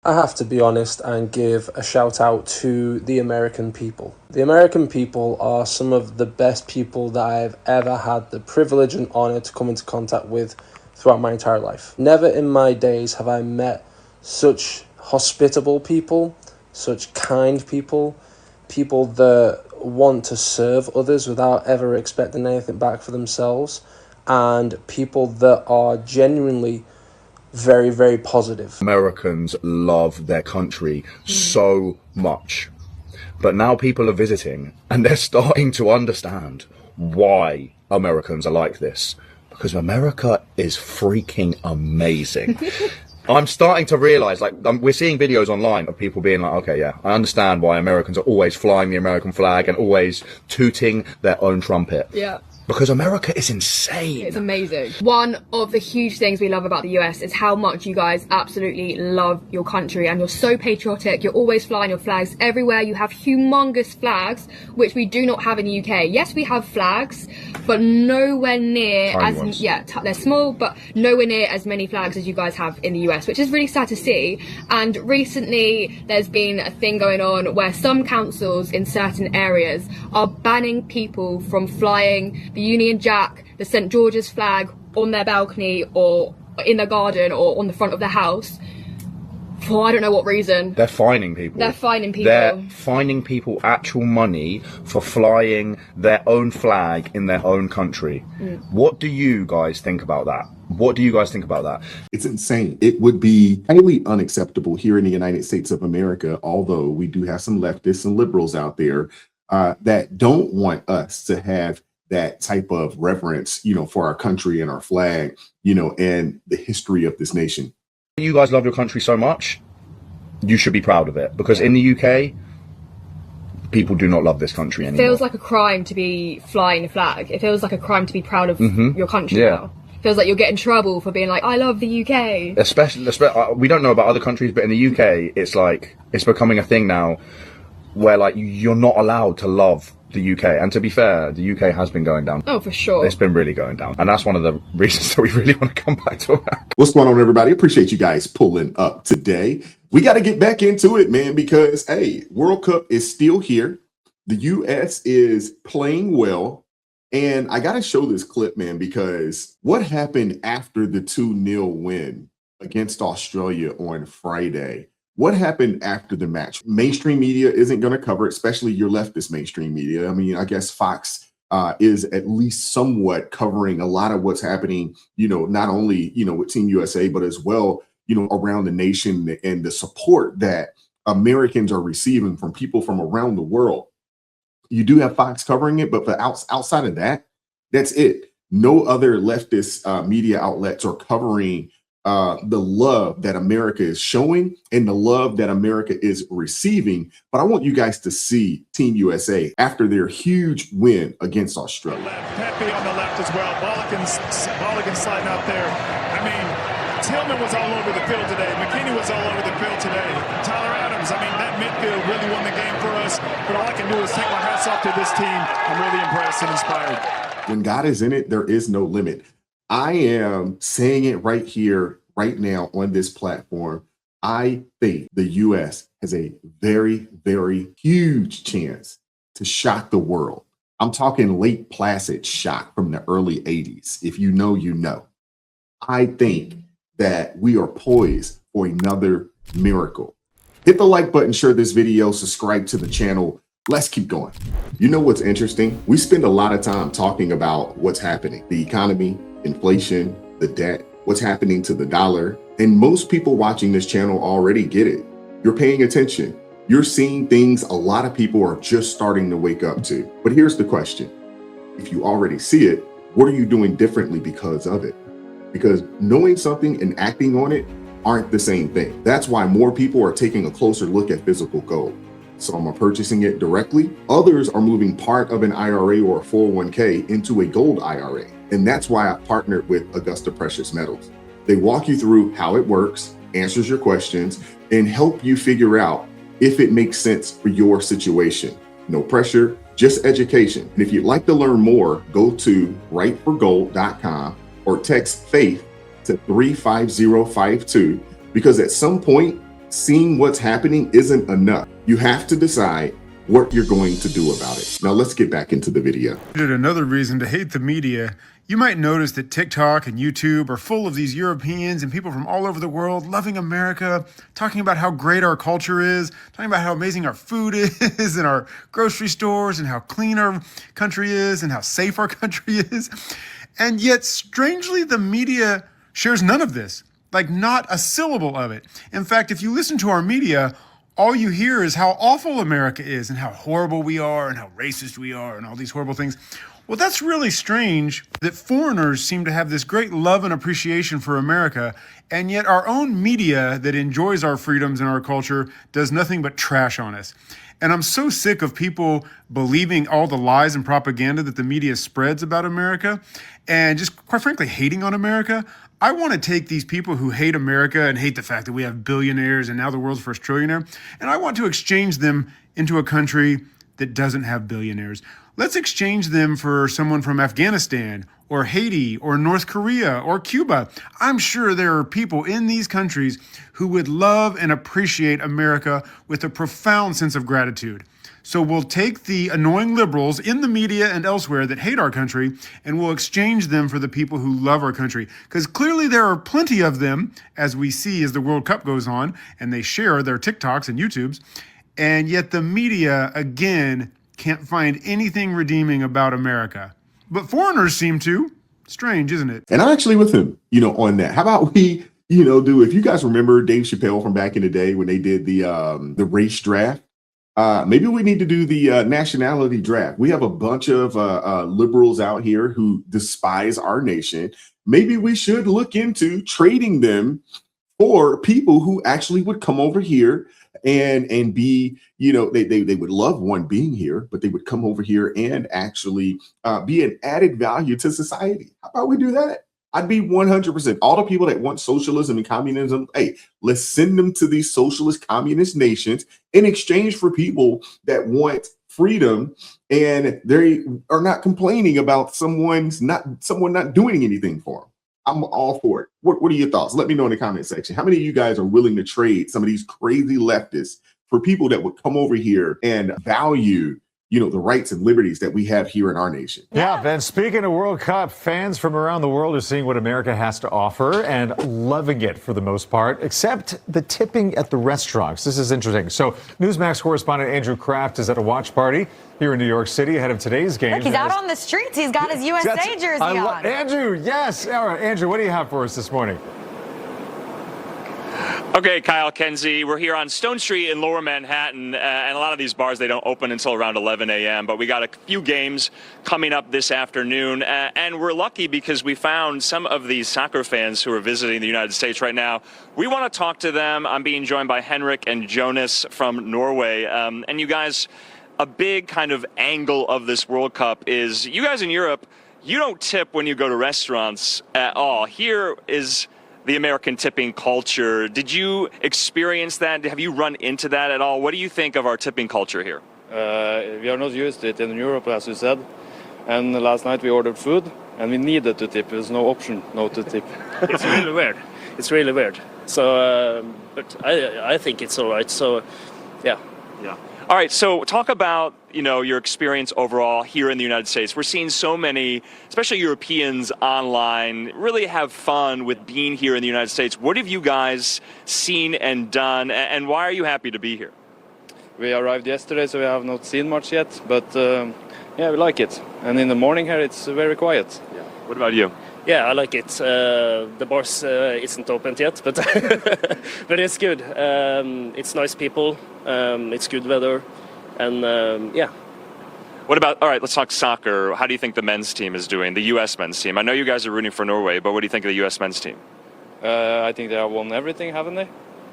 I have to be honest and give a shout out to the American people. The American people are some of the best people that I've ever had the privilege and honor to come into contact with throughout my entire life. Never in my days have I met such hospitable people, such kind people, people that want to serve others without ever expecting anything back for themselves, and people that are genuinely very, very positive. Americans love their country so much, but now people are visiting and they're starting to understand why Americans are like this, because America is freaking amazing. I'm starting to realize, like, we're seeing videos online of people being like, okay, yeah, I understand why Americans are always flying the American flag and always tooting their own trumpet. Yeah. Because America is insane. It's amazing. One of the huge things we love about the US is how much you guys absolutely love your country, and you're so patriotic. You're always flying your flags everywhere. You have humongous flags, which we do not have in the UK. Yes, we have flags, but nowhere near Tiny ones. they're small, but nowhere near as many flags as you guys have in the US, which is really sad to see. And recently there's been a thing going on where some councils in certain areas are banning people from flying the Union Jack, the St. George's flag on their balcony or in their garden or on the front of their house for I don't know what reason. They're fining people. They're fining people. They're fining people actual money for flying their own flag in their own country. What do you guys think about that? What do you guys think about that? It's insane. It would be highly unacceptable here in the United States of America, although we do have some leftists and liberals out there that don't want us to have that type of reverence, for our country and our flag, and the history of this nation. You guys love your country so much, you should be proud of it, because in the UK, people do not love this country anymore. It feels like a crime to be flying a flag. It feels like a crime to be proud of your country now. It feels like you'll get in trouble for being like, I love the UK. Especially, we don't know about other countries, but in the UK, it's like, it's becoming a thing now where like you're not allowed to love the UK. And to be fair, the UK has been going down. Oh, for sure. It's been really going down. And that's one of the reasons that we really want to come back to it. What's going on, everybody? Appreciate you guys pulling up today. We got to get back into it, man, because, hey, World Cup is still here. The U.S. is playing well. And I got to show this clip, man, because what happened after the 2-0 win against Australia on Friday? What happened after the match? Mainstream media isn't going to cover it, especially your leftist mainstream media. I mean, I guess Fox is at least somewhat covering a lot of what's happening, not only, with Team USA, but as well, around the nation and the support that Americans are receiving from people from around the world. You do have Fox covering it, but outside of that, that's it. No other leftist media outlets are covering the love that America is showing and the love that America is receiving. But I want you guys to see Team USA after their huge win against Australia. Pepe on the left as well. Bolligan sliding out there. I mean, Tillman was all over the field today. McKinney was all over the field today. Tyler Adams, I mean, that midfield really won the game for us. But all I can do is take my hats off to this team. I'm really impressed and inspired. When God is in it, there is no limit. I am saying it right here, right now on this platform. I think the U.S. has a very, very huge chance to shock the world. I'm talking Lake Placid shock from the early 80s. If you know, you know. I think that we are poised for another miracle. Hit the like button, share this video, subscribe to the channel. Let's keep going. You know what's interesting? We spend a lot of time talking about what's happening, the economy, inflation, the debt, what's happening to the dollar. And most people watching this channel already get it. You're paying attention. You're seeing things a lot of people are just starting to wake up to. But here's the question. If you already see it, what are you doing differently because of it? Because knowing something and acting on it aren't the same thing. That's why more people are taking a closer look at physical gold. Some are purchasing it directly. Others are moving part of an IRA or a 401k into a gold IRA. And that's why I partnered with Augusta Precious Metals. They walk you through how it works, answers your questions, and help you figure out if it makes sense for your situation. No pressure, just education. And if you'd like to learn more, go to rightforgold.com or text FAITH to 35052, because at some point, seeing what's happening isn't enough. You have to decide what you're going to do about it. Now let's get back into the video. Another reason to hate the media. You might notice that TikTok and YouTube are full of these Europeans and people from all over the world loving America, talking about how great our culture is, talking about how amazing our food is and our grocery stores and how clean our country is and how safe our country is. And yet, strangely, the media shares none of this, like not a syllable of it. In fact, if you listen to our media, all you hear is how awful America is and how horrible we are and how racist we are and all these horrible things. Well, that's really strange that foreigners seem to have this great love and appreciation for America, and yet our own media that enjoys our freedoms and our culture does nothing but trash on us. And I'm so sick of people believing all the lies and propaganda that the media spreads about America and just, quite frankly, hating on America. I want to take these people who hate America and hate the fact that we have billionaires and now the world's first trillionaire, and I want to exchange them into a country that doesn't have billionaires. Let's exchange them for someone from Afghanistan or Haiti or North Korea or Cuba. I'm sure there are people in these countries who would love and appreciate America with a profound sense of gratitude. So we'll take the annoying liberals in the media and elsewhere that hate our country, and we'll exchange them for the people who love our country. Because clearly there are plenty of them, as we see as the World Cup goes on, and they share their TikToks and YouTubes. And yet the media, again, can't find anything redeeming about America. But foreigners seem to. Strange, isn't it? And I'm actually with him, on that. How about we, if you guys remember Dave Chappelle from back in the day when they did the race draft, maybe we need to do the nationality draft. We have a bunch of liberals out here who despise our nation. Maybe we should look into trading them for people who actually would come over here and be, they would love one being here, but they would come over here and actually be an added value to society. How about we do that? I'd be 100%. All the people that want socialism and communism, hey, let's send them to these socialist communist nations in exchange for people that want freedom, and they are not complaining about someone not doing anything for them. I'm all for it. What are your thoughts? Let me know in the comment section. How many of you guys are willing to trade some of these crazy leftists for people that would come over here and value, the rights and liberties that we have here in our nation? Yeah, Ben, speaking of World Cup, fans from around the world are seeing what America has to offer and loving it for the most part, except the tipping at the restaurants. This is interesting. So Newsmax correspondent Andrew Kraft is at a watch party here in New York City ahead of today's game. Look, he's out on the streets. He's got his USA jersey on. Andrew, yes. All right, Andrew, what do you have for us this morning? Okay, Kyle, Kenzie, we're here on Stone Street in Lower Manhattan, and a lot of these bars, they don't open until around 11 a.m., but we got a few games coming up this afternoon, and we're lucky because we found some of these soccer fans who are visiting the United States right now. We want to talk to them. I'm being joined by Henrik and Jonas from Norway, and you guys, a big kind of angle of this World Cup is you guys in Europe, you don't tip when you go to restaurants at all. Here is the American tipping culture. Did you experience that? Have you run into that at all? What do you think of our tipping culture here? We are not used to it in Europe, as you said. And last night we ordered food, and we needed to tip. There's no option not to tip. It's really weird. It's really weird. So, but I think it's all right. So, yeah. Yeah. All right, so talk about, your experience overall here in the United States. We're seeing so many, especially Europeans online, really have fun with being here in the United States. What have you guys seen and done, and why are you happy to be here? We arrived yesterday, so we have not seen much yet, but yeah, we like it. And in the morning here, it's very quiet. Yeah. What about you? Yeah, I like it. The bars isn't opened yet, but but it's good. It's nice people. It's good weather, and yeah. All right, let's talk soccer. How do you think the men's team is doing, the U.S. men's team? I know you guys are rooting for Norway, but what do you think of the U.S. men's team? I think they have won everything, haven't they?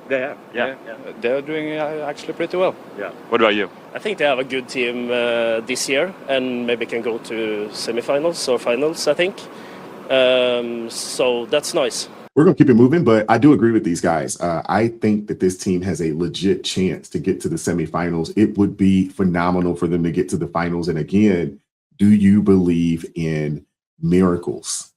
They have, yeah. They're doing actually pretty well. Yeah. What about you? I think they have a good team this year, and maybe can go to semifinals or finals, I think. So that's nice. We're going to keep it moving, but I do agree with these guys. I think that this team has a legit chance to get to the semifinals. It would be phenomenal for them to get to the finals. And again, do you believe in miracles?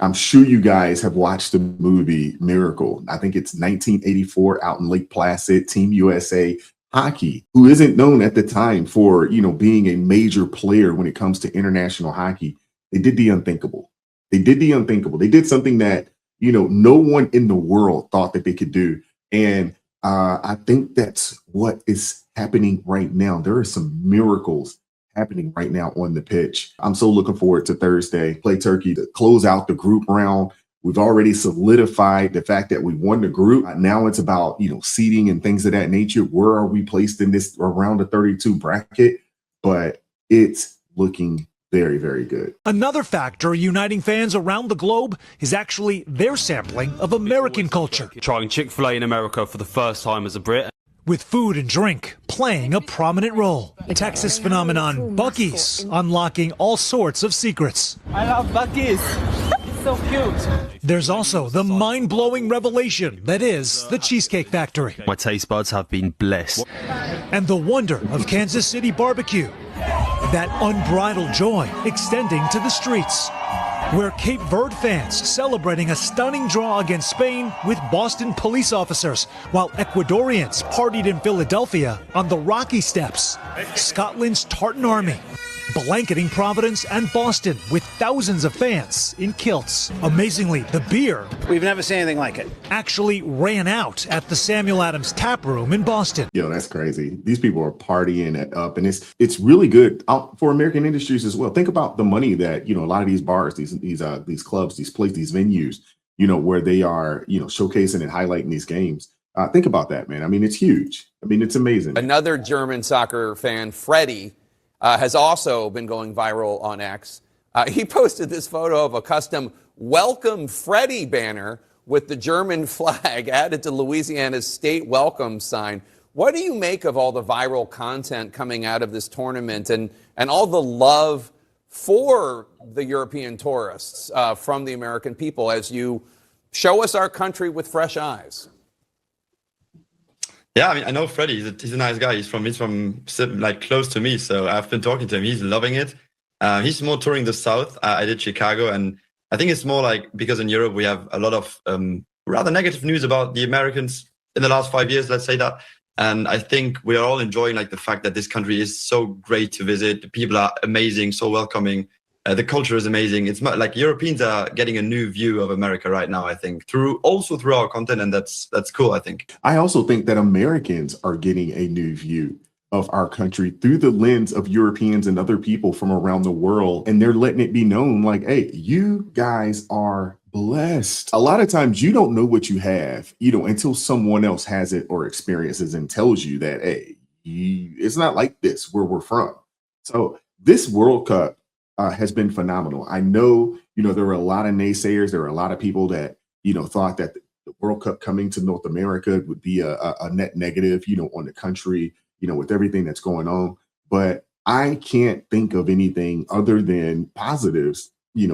I'm sure you guys have watched the movie Miracle. I think it's 1984 out in Lake Placid, Team USA hockey, who isn't known at the time for, being a major player when it comes to international hockey. They did the unthinkable. They did something that, no one in the world thought that they could do. And I think that's what is happening right now. There are some miracles happening right now on the pitch. I'm so looking forward to Thursday, play Turkey to close out the group round. We've already solidified the fact that we won the group. Now it's about, seeding and things of that nature. Where are we placed in this around the 32 bracket? But it's looking very, very good. Another factor uniting fans around the globe is actually their sampling of American culture. Trying Chick-fil-A in America for the first time as a Brit. With food and drink playing a prominent role. Texas phenomenon Buc-ee's unlocking all sorts of secrets. I love Buc-ee's. It's so cute. There's also the mind-blowing revelation that is the Cheesecake Factory. My taste buds have been blessed. And the wonder of Kansas City barbecue. That unbridled joy extending to the streets, where Cape Verde fans celebrating a stunning draw against Spain with Boston police officers, while Ecuadorians partied in Philadelphia on the Rocky Steps. Scotland's Tartan Army blanketing Providence and Boston with thousands of fans in kilts. Amazingly, the beer, we've never seen anything like it, actually ran out at the Samuel Adams Tap Room in Boston. Yo, that's crazy. These people are partying it up, and it's really good out for American industries as well. Think about the money that, a lot of these bars, these clubs, these places, these venues, where they are, showcasing and highlighting these games. Think about that, man. I mean, it's huge. I mean, it's amazing. Another German soccer fan, Freddie, has also been going viral on X. He posted this photo of a custom Welcome Freddie banner with the German flag added to Louisiana's state welcome sign. What do you make of all the viral content coming out of this tournament and all the love for the European tourists from the American people as you show us our country with fresh eyes? Yeah, I mean, I know Freddie. He's a nice guy. He's from like close to me. So I've been talking to him. He's loving it. He's more touring the South. I did Chicago, and I think it's more like because in Europe we have a lot of rather negative news about the Americans in the last 5 years. Let's say that. And I think we are all enjoying like the fact that this country is so great to visit. The people are amazing, so welcoming. The culture is amazing. It's like Europeans are getting a new view of America right now, I think, through our content. And that's cool, I think. I also think that Americans are getting a new view of our country through the lens of Europeans and other people from around the world. And they're letting it be known like, hey, you guys are blessed. A lot of times you don't know what you have, until someone else has it or experiences and tells you that, hey, it's not like this where we're from. So this World Cup has been phenomenal. I know, there were a lot of naysayers. There were a lot of people that, thought that the World Cup coming to North America would be a net negative, on the country, with everything that's going on. But I can't think of anything other than positives,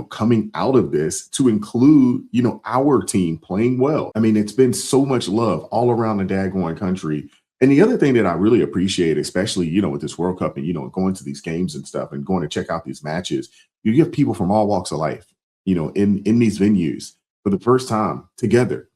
coming out of this to include, our team playing well. I mean, it's been so much love all around the daggone country. And the other thing that I really appreciate, especially, with this World Cup and, going to these games and stuff and going to check out these matches, you get people from all walks of life, in these venues for the first time together.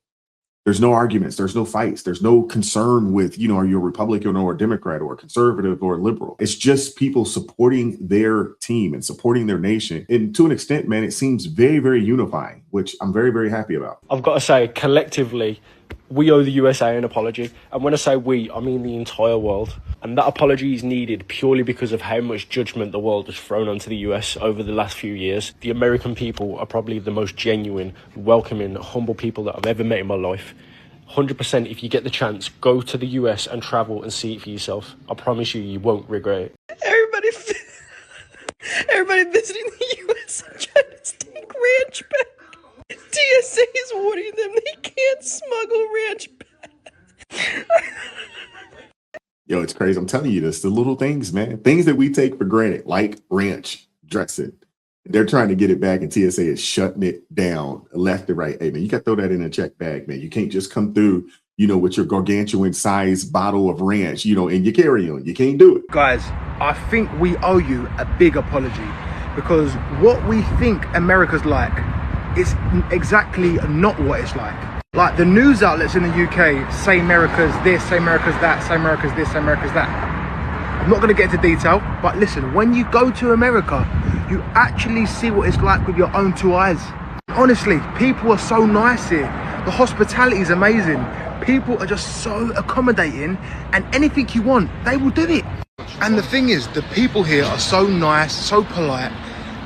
There's no arguments. There's no fights. There's no concern with, are you a Republican or a Democrat or a conservative or a liberal? It's just people supporting their team and supporting their nation. And to an extent, man, it seems very, very unifying, which I'm very, very happy about. I've got to say, collectively, we owe the USA an apology. And when I say we, I mean the entire world. And that apology is needed purely because of how much judgment the world has thrown onto the US over the last few years. The American people are probably the most genuine, welcoming, humble people that I've ever met in my life. 100%, if you get the chance, go to the US and travel and see it for yourself. I promise you, you won't regret it. Everybody visiting the US are trying to take ranch back. TSA is warning them they can't smuggle ranch back. Yo, it's crazy. I'm telling you this, the little things, man. Things that we take for granted, like ranch dressing. They're trying to get it back, and TSA is shutting it down left and right. Hey, man, you got to throw that in a check bag, man. You can't just come through, with your gargantuan size bottle of ranch, in your carry-on. You can't do it. Guys, I think we owe you a big apology because what we think America's like it's exactly not what it's like. Like the news outlets in the UK say America's this, say America's that, say America's this, say America's that. I'm not going to get into detail, but listen, when you go to America, you actually see what it's like with your own two eyes. Honestly, people are so nice here. The hospitality is amazing. People are just so accommodating, and anything you want, they will do it. And the thing is, the people here are so nice, so polite,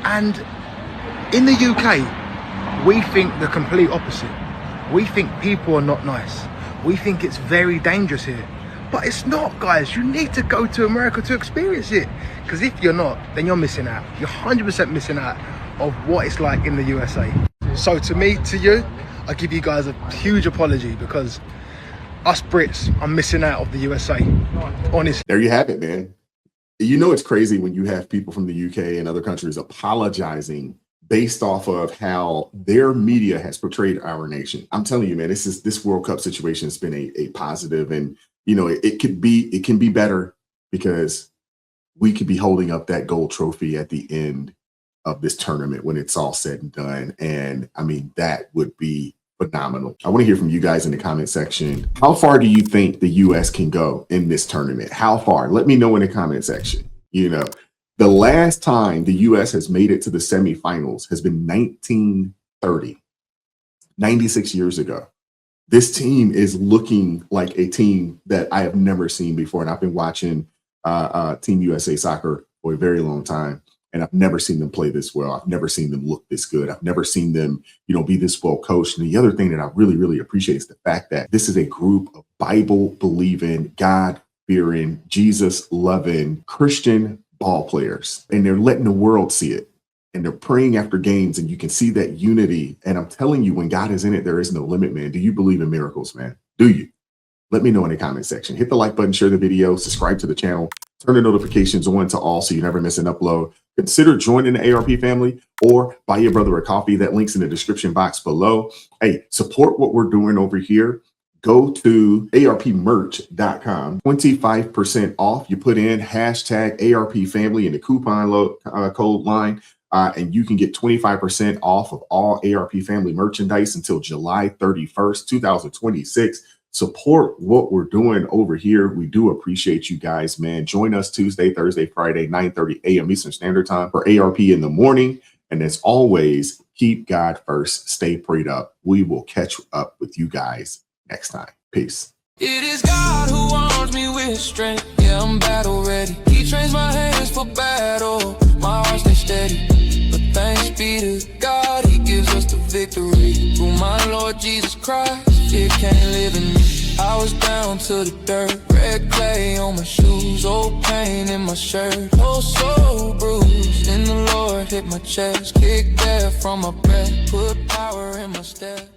and in the UK, we think the complete opposite. We think people are not nice. We think it's very dangerous here. But it's not, guys. You need to go to America to experience it. Because if you're not, then you're missing out. You're 100% missing out of what it's like in the USA. So to me, to you, I give you guys a huge apology because us Brits are missing out of the USA. Honestly. There you have it, man. You know it's crazy when you have people from the UK and other countries apologizing based off of how their media has portrayed our nation. I'm telling you, man, this World Cup situation has been a positive, and you know it can be better because we could be holding up that gold trophy at the end of this tournament when it's all said and done. And I mean, that would be phenomenal. I want to hear from you guys in the comment section. How far do you think the US can go in this tournament? How far? Let me know in the comment section. You know, the last time the US has made it to the semifinals has been 1930, 96 years ago. This team is looking like a team that I have never seen before. And I've been watching Team USA soccer for a very long time, and I've never seen them play this well. I've never seen them look this good. I've never seen them, you know, be this well coached. And the other thing that I really, really appreciate is the fact that this is a group of Bible-believing, God-fearing, Jesus-loving Christian ball players, and they're letting the world see it. And they're praying after games, and you can see that unity. And I'm telling you, when God is in it, there is no limit, man. Do you believe in miracles, man? Do you? Let me know in the comment section. Hit the like button, share the video, subscribe to the channel, turn the notifications on to all so you never miss an upload. Consider joining the ARP family or buy your brother a coffee. That link's in the description box below. Hey, support what we're doing over here. Go to arpmerch.com, 25% off. You put in hashtag ARP family in the coupon code line, and you can get 25% off of all ARP family merchandise until July 31st, 2026. Support what we're doing over here. We do appreciate you guys, man. Join us Tuesday, Thursday, Friday, 9:30 a.m. Eastern Standard Time for ARP in the morning. And as always, keep God first. Stay prayed up. We will catch up with you guys next time. Peace. It is God who arms me with strength. Yeah, I'm battle ready. He trains my hands for battle. My heart stays steady. But thanks be to God, He gives us the victory. Through my Lord Jesus Christ, it can't live in me. I was down to the dirt, red clay on my shoes, old pain in my shirt, oh so bruised. In the Lord hit my chest, kicked air from my breath, put power in my step.